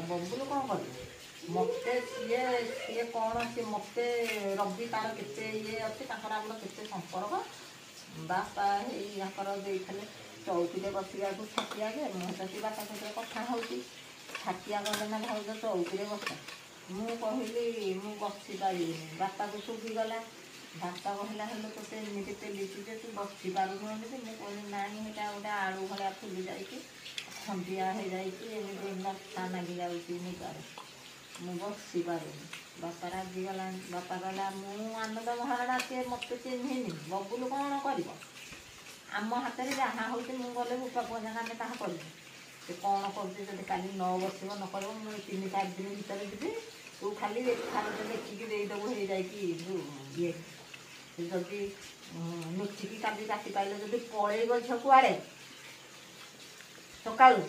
ବବୁଲ କ'ଣ କରିବ ମୋତେ ସିଏ କ'ଣ ସିଏ ମୋତେ ରବି ତାର କେତେ ଇଏ ଅଛି ତାଙ୍କର ଆମର କେତେ ସମ୍ପର୍କ ବାପା ହେଇ ତାଙ୍କର ଦେଇଥିଲେ ଚୌକିରେ ବସିବାକୁ ଛାଟିଆକେ ମୁଁ ସେଠି ବାପା ସହିତ କଥା ହେଉଛି ଛାଟିଆ ଗଲେ ନା ଭାଉଜ ଚୌକିରେ ବସା ମୁଁ କହିଲି ମୁଁ ବସିପାରିବିନି ବାପାକୁ ଶୁଭିଗଲା ବାପା କହିଲା ହେଲେ ତୋତେ ଏମିତି ପେଲିଛି ଯେ ତୁ ବସିପାରୁନୁ ଏମିତି ମୁଁ କହିଲି ନାଇଁ ସେଇଟା ଗୋଟେ ଆଳୁ ଭଳିଆ ଫୁଲି ଯାଇଛି ଖଣ୍ଡିଆ ହେଇଯାଇଛି ଏମିତି ନଥା ନାଗି ଯାଉଛି ନିଗାରେ ମୁଁ ବସିପାରୁନି ବାପା ରାଗିଗଲାଣି ବାପା କହିଲା ମୁଁ ଆନନ୍ଦ ମହାରଣା ସିଏ ମୋତେ ଚିହ୍ନିନି ବବୁଲ କ'ଣ କରିବ ଆମ ହାତରେ ଯାହା ହେଉଛି ମୁଁ ଗଲେ ବୁପା ପଇସା ଆମେ ତାହା କରିବୁ ସେ କ'ଣ କରୁଛି ଯଦି କାଲି ନ ବସିବ ନ କରିବ ମୁଁ 3-4 ଦିନ ଭିତରେ ଯିବି ତୁ ଖାଲି ଖାଲି ଦେଖିକି ଦେଇଦେବୁ ହେଇଯାଇକି ଇଏ ଯଦି ନୁଚିକି କାଲି ରାତି ପାଇଲେ ଯଦି ପଳେଇବ ଝିଅ କୁଆଡ଼େ ସକାଳୁ